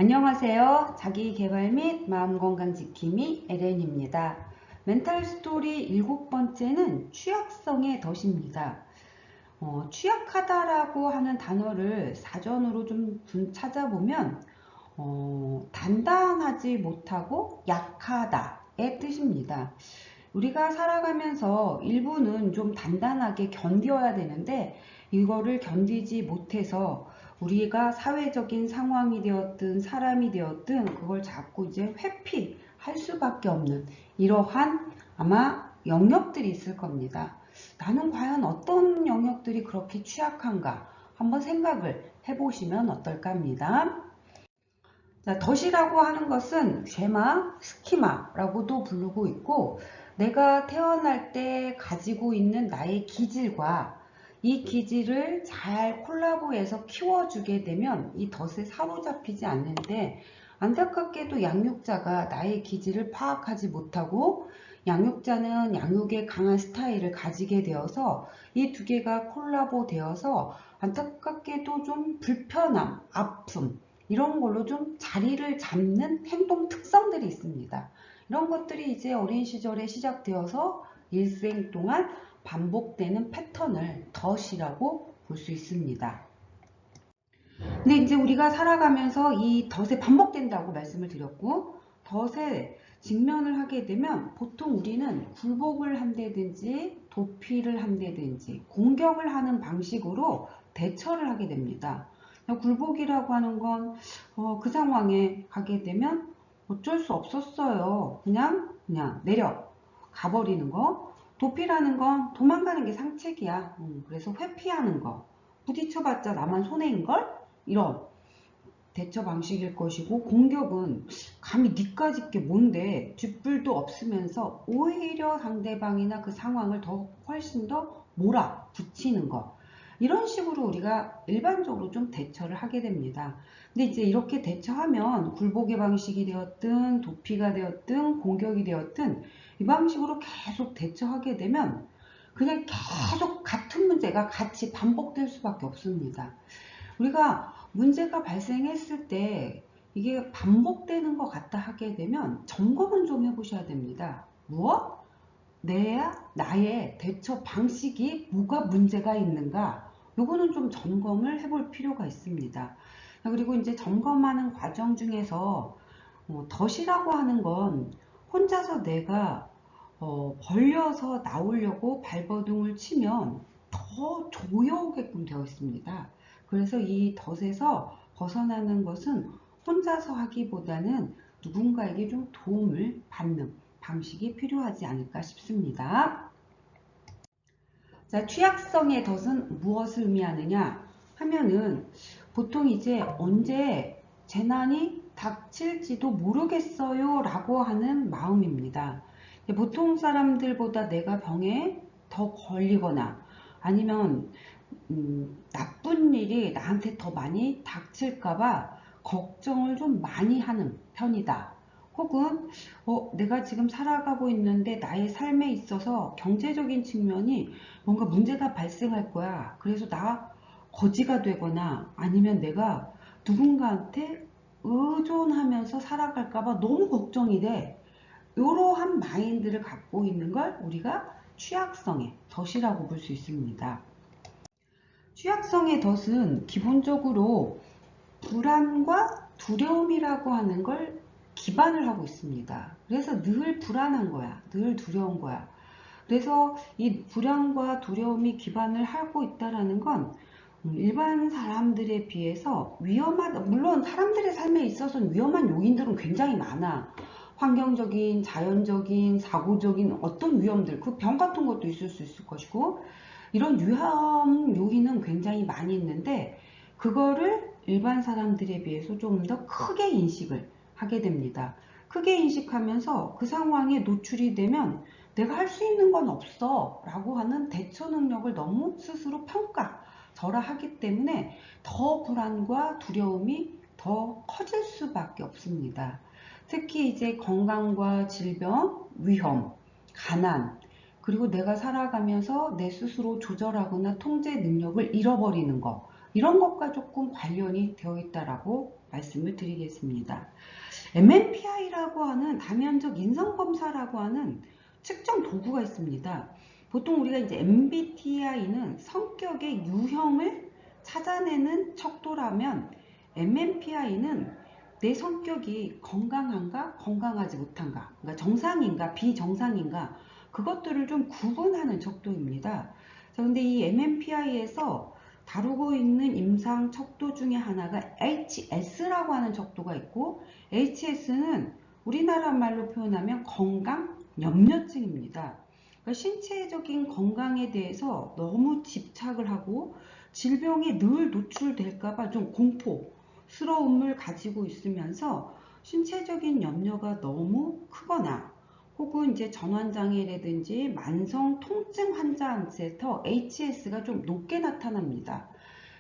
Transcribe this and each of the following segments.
안녕하세요. 자기계발 및 마음건강 지킴이 LN입니다. 멘탈 스토리 7번째는 취약성의 덫입니다. 취약하다라고 하는 단어를 사전으로 좀 찾아보면 단단하지 못하고 약하다의 뜻입니다. 우리가 살아가면서 일부는 좀 단단하게 견뎌야 되는데 이거를 견디지 못해서 우리가 사회적인 상황이 되었든 사람이 되었든 그걸 자꾸 이제 회피할 수밖에 없는 이러한 아마 영역들이 있을 겁니다. 나는 과연 어떤 영역들이 그렇게 취약한가 한번 생각을 해보시면 어떨까 합니다. 자, 덫이라고 하는 것은 쉐마, 스키마라고도 부르고 있고 내가 태어날 때 가지고 있는 나의 기질과 이 기질을 잘 콜라보해서 키워주게 되면 이 덫에 사로잡히지 않는데 안타깝게도 양육자가 나의 기질을 파악하지 못하고 양육자는 양육에 강한 스타일을 가지게 되어서 이 두 개가 콜라보 되어서 안타깝게도 좀 불편함, 아픔 이런 걸로 좀 자리를 잡는 행동 특성들이 있습니다. 이런 것들이 이제 어린 시절에 시작되어서 일생 동안 반복되는 패턴을 덫이라고 볼 수 있습니다. 근데 이제 우리가 살아가면서 이 덫에 반복된다고 말씀을 드렸고 덫에 직면을 하게 되면 보통 우리는 굴복을 한다든지 도피를 한다든지 공격을 하는 방식으로 대처를 하게 됩니다. 굴복이라고 하는 건 그 상황에 가게 되면 어쩔 수 없었어요. 그냥 내려 가버리는 거. 도피라는 건 도망가는 게 상책이야. 그래서 회피하는 거. 부딪혀봤자 나만 손해인걸? 이런 대처 방식일 것이고 공격은 감히 니까짓 게 뭔데 쥐뿔도 없으면서 오히려 상대방이나 그 상황을 더 훨씬 더 몰아붙이는 것 이런 식으로 우리가 일반적으로 좀 대처를 하게 됩니다. 근데 이제 이렇게 대처하면 굴복의 방식이 되었든 도피가 되었든 공격이 되었든 이 방식으로 계속 대처하게 되면 그냥 계속 같은 문제가 같이 반복될 수밖에 없습니다. 우리가 문제가 발생했을 때 이게 반복되는 것 같다 하게 되면 점검은 좀 해보셔야 됩니다. 무엇? 나의 대처 방식이 뭐가 문제가 있는가? 요거는 좀 점검을 해볼 필요가 있습니다. 그리고 이제 점검하는 과정 중에서 덫이라고 하는 건 혼자서 내가 벌려서 나오려고 발버둥을 치면 더 조여오게끔 되어 있습니다. 그래서 이 덫에서 벗어나는 것은 혼자서 하기보다는 누군가에게 좀 도움을 받는 방식이 필요하지 않을까 싶습니다. 자, 취약성의 덫은 무엇을 의미하느냐 하면은 보통 이제 언제 재난이 닥칠지도 모르겠어요 라고 하는 마음입니다. 보통 사람들보다 내가 병에 더 걸리거나 아니면 나쁜 일이 나한테 더 많이 닥칠까봐 걱정을 좀 많이 하는 편이다. 혹은 내가 지금 살아가고 있는데 나의 삶에 있어서 경제적인 측면이 뭔가 문제가 발생할 거야. 그래서 나 거지가 되거나 아니면 내가 누군가한테 의존하면서 살아갈까봐 너무 걱정이 돼. 이러한 마인드를 갖고 있는 걸 우리가 취약성의 덫이라고 볼 수 있습니다. 취약성의 덫은 기본적으로 불안과 두려움이라고 하는 걸 기반을 하고 있습니다. 그래서 늘 불안한 거야. 늘 두려운 거야. 그래서 이 불안과 두려움이 기반을 하고 있다는 건 일반 사람들에 비해서 물론 사람들의 삶에 있어서는 위험한 요인들은 굉장히 많아. 환경적인, 자연적인, 사고적인 어떤 위험들, 그 병 같은 것도 있을 수 있을 것이고, 이런 위험 요인은 굉장히 많이 있는데, 그거를 일반 사람들에 비해서 좀 더 크게 인식을 하게 됩니다. 크게 인식하면서 그 상황에 노출이 되면 내가 할 수 있는 건 없어 라고 하는 대처 능력을 너무 스스로 평가절하하기 때문에 더 불안과 두려움이 더 커질 수밖에 없습니다. 특히 이제 건강과 질병, 위험, 가난, 그리고 내가 살아가면서 내 스스로 조절하거나 통제 능력을 잃어버리는 거 이런 것과 조금 관련이 되어 있다라고 말씀을 드리겠습니다. MMPI라고 하는 다면적 인성검사라고 하는 측정 도구가 있습니다. 보통 우리가 이제 MBTI는 성격의 유형을 찾아내는 척도라면 MMPI는 내 성격이 건강한가, 건강하지 못한가, 그러니까 정상인가, 비정상인가, 그것들을 좀 구분하는 척도입니다. 자, 근데 이 MMPI에서 다루고 있는 임상 척도 중에 하나가 HS라고 하는 척도가 있고, HS는 우리나라 말로 표현하면 건강 염려증입니다. 그러니까 신체적인 건강에 대해서 너무 집착을 하고 질병에 늘 노출될까봐 좀 공포스러움을 가지고 있으면서 신체적인 염려가 너무 크거나 혹은 이제 전환장애라든지 만성 통증 환자한테서 HS가 좀 높게 나타납니다.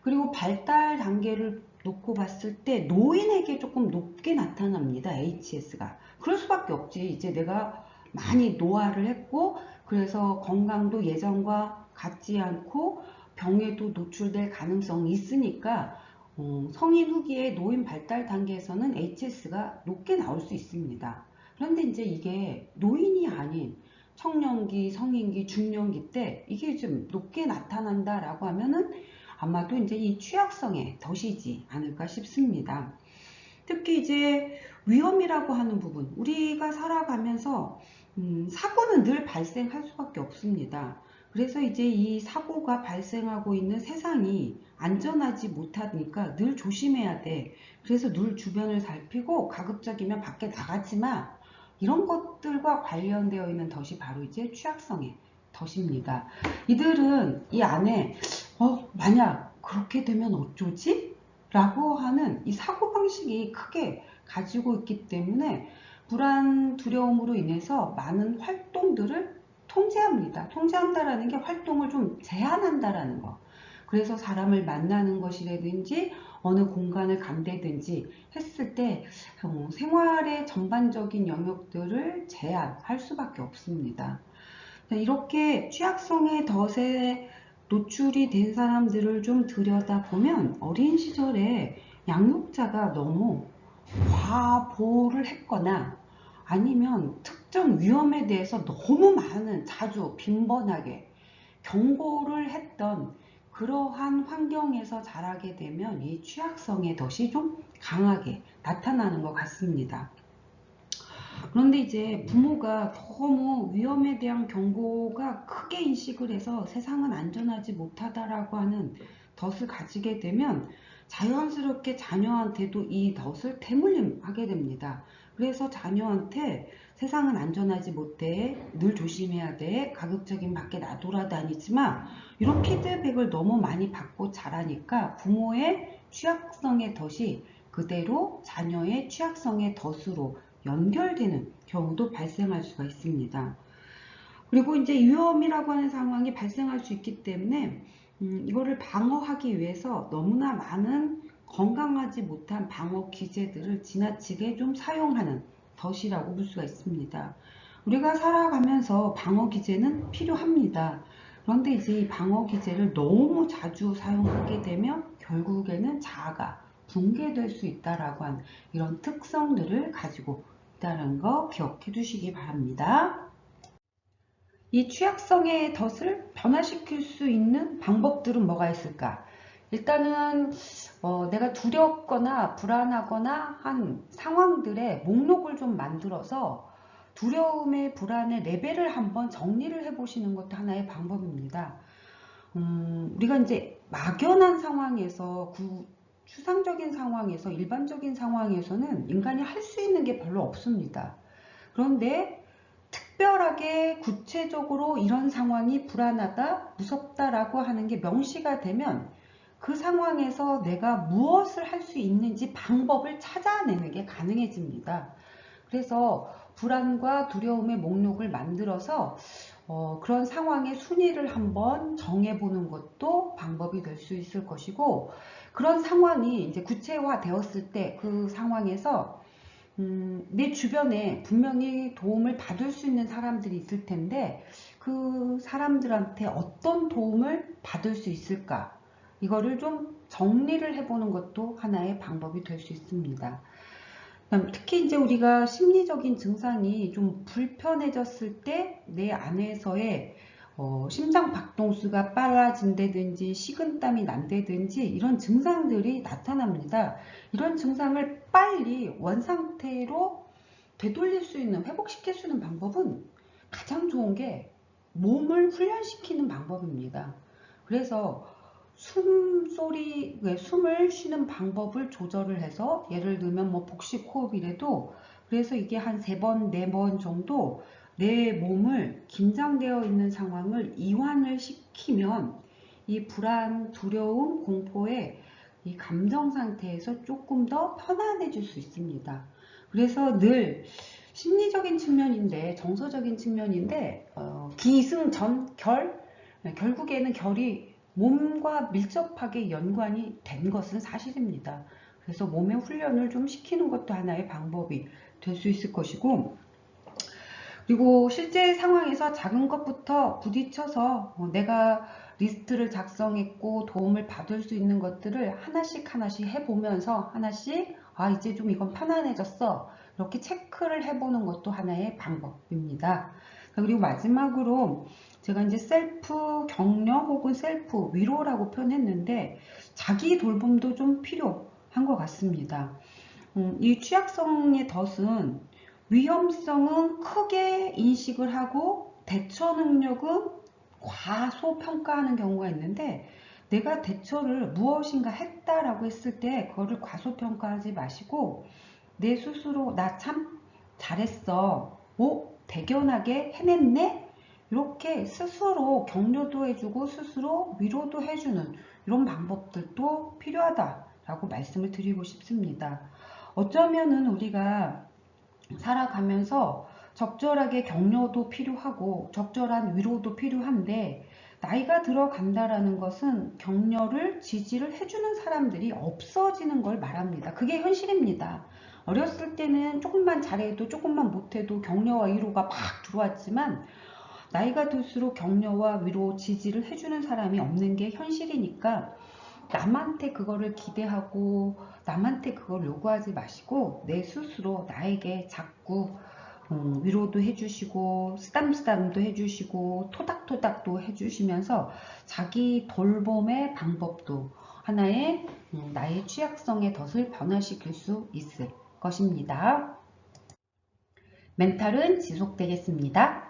그리고 발달 단계를 놓고 봤을 때 노인에게 조금 높게 나타납니다. HS가. 그럴 수밖에 없지. 이제 내가 많이 노화를 했고 그래서 건강도 예전과 같지 않고 병에도 노출될 가능성이 있으니까 성인 후기에 노인 발달 단계에서는 HS가 높게 나올 수 있습니다. 그런데 이제 이게 노인이 아닌 청년기, 성인기, 중년기 때 이게 좀 높게 나타난다라고 하면은 아마도 이제 이 취약성의 덫이지 않을까 싶습니다. 특히 이제 위험이라고 하는 부분, 우리가 살아가면서 사고는 늘 발생할 수밖에 없습니다. 그래서 이제 이 사고가 발생하고 있는 세상이 안전하지 못하니까 늘 조심해야 돼. 그래서 늘 주변을 살피고 가급적이면 밖에 나가지 마. 이런 것들과 관련되어 있는 덫이 바로 이제 취약성의 덫입니다. 이들은 이 안에 만약 그렇게 되면 어쩌지? 라고 하는 이 사고방식이 크게 가지고 있기 때문에 불안, 두려움으로 인해서 많은 활동들을 통제합니다. 통제한다라는 게 활동을 좀 제한한다라는 거. 그래서 사람을 만나는 것이라든지 어느 공간을 간다든지 했을 때 생활의 전반적인 영역들을 제한할 수밖에 없습니다. 이렇게 취약성의 덫에 노출이 된 사람들을 좀 들여다보면 어린 시절에 양육자가 너무 과보를 했거나 아니면 특정 위험에 대해서 너무 많은, 자주 빈번하게 경고를 했던 그러한 환경에서 자라게 되면 이 취약성의 덫이 좀 강하게 나타나는 것 같습니다. 그런데 이제 부모가 너무 위험에 대한 경고가 크게 인식을 해서 세상은 안전하지 못하다라고 하는 덫을 가지게 되면 자연스럽게 자녀한테도 이 덫을 대물림하게 됩니다. 그래서 자녀한테 세상은 안전하지 못해, 늘 조심해야 돼, 가급적인 밖에 나돌아다니지 마, 이런 피드백을 너무 많이 받고 자라니까 부모의 취약성의 덫이 그대로 자녀의 취약성의 덫으로 연결되는 경우도 발생할 수가 있습니다. 그리고 이제 위험이라고 하는 상황이 발생할 수 있기 때문에 이거를 방어하기 위해서 너무나 많은 건강하지 못한 방어 기제들을 지나치게 좀 사용하는 덫이라고 볼 수가 있습니다. 우리가 살아가면서 방어 기제는 필요합니다. 그런데 이제 이 방어 기제를 너무 자주 사용하게 되면 결국에는 자아가 붕괴될 수 있다라고 하는 이런 특성들을 가지고 있다는 거 기억해 두시기 바랍니다. 이 취약성의 덫을 변화시킬 수 있는 방법들은 뭐가 있을까? 일단은 내가 두렵거나 불안하거나 한 상황들의 목록을 좀 만들어서 두려움의 불안의 레벨을 한번 정리를 해보시는 것도 하나의 방법입니다. 우리가 이제 막연한 상황에서 추상적인 상황에서 일반적인 상황에서는 인간이 할 수 있는 게 별로 없습니다. 그런데 특별하게 구체적으로 이런 상황이 불안하다, 무섭다라고 하는 게 명시가 되면 그 상황에서 내가 무엇을 할 수 있는지 방법을 찾아내는 게 가능해집니다. 그래서 불안과 두려움의 목록을 만들어서 그런 상황의 순위를 한번 정해보는 것도 방법이 될 수 있을 것이고, 그런 상황이 이제 구체화되었을 때 그 상황에서 내 주변에 분명히 도움을 받을 수 있는 사람들이 있을 텐데 그 사람들한테 어떤 도움을 받을 수 있을까? 이거를 좀 정리를 해보는 것도 하나의 방법이 될 수 있습니다. 특히 이제 우리가 심리적인 증상이 좀 불편해졌을 때 내 안에서의 심장 박동수가 빨라진다든지 식은땀이 난다든지 이런 증상들이 나타납니다. 이런 증상을 빨리 원상태로 되돌릴 수 있는, 회복시킬 수 있는 방법은 가장 좋은 게 몸을 훈련시키는 방법입니다. 그래서 숨을 쉬는 방법을 조절을 해서, 예를 들면 뭐 복식 호흡이라도, 그래서 이게 한 3번, 4번 정도 내 몸을 긴장되어 있는 상황을 이완을 시키면 이 불안, 두려움, 공포의 이 감정 상태에서 조금 더 편안해질 수 있습니다. 그래서 늘 심리적인 측면인데, 정서적인 측면인데, 기승전결, 결국에는 결이 몸과 밀접하게 연관이 된 것은 사실입니다. 그래서 몸의 훈련을 좀 시키는 것도 하나의 방법이 될 수 있을 것이고, 그리고 실제 상황에서 작은 것부터 부딪혀서 내가 리스트를 작성했고 도움을 받을 수 있는 것들을 하나씩 하나씩 해보면서 하나씩 이제 좀 이건 편안해졌어, 이렇게 체크를 해보는 것도 하나의 방법입니다. 그리고 마지막으로 제가 이제 셀프 격려 혹은 셀프 위로라고 표현했는데, 자기 돌봄도 좀 필요한 것 같습니다. 이 취약성의 덫은 위험성은 크게 인식을 하고 대처 능력은 과소평가하는 경우가 있는데, 내가 대처를 무엇인가 했다라고 했을 때 그거를 과소평가하지 마시고 내 스스로 나 참 잘했어, 대견하게 해냈네, 이렇게 스스로 격려도 해주고 스스로 위로도 해주는 이런 방법들도 필요하다라고 말씀을 드리고 싶습니다. 어쩌면은 우리가 살아가면서 적절하게 격려도 필요하고 적절한 위로도 필요한데, 나이가 들어간다라는 것은 격려를, 지지를 해주는 사람들이 없어지는 걸 말합니다. 그게 현실입니다. 어렸을 때는 조금만 잘해도 조금만 못해도 격려와 위로가 막 들어왔지만, 나이가 들수록 격려와 위로, 지지를 해주는 사람이 없는 게 현실이니까 남한테 그거를 기대하고 남한테 그걸 요구하지 마시고 내 스스로 나에게 자꾸 위로도 해주시고 쓰담쓰담도 해주시고 토닥토닥도 해주시면서 자기 돌봄의 방법도 하나의 나의 취약성의 덫을 변화시킬 수 있을 것입니다. 멘탈은 지속되겠습니다.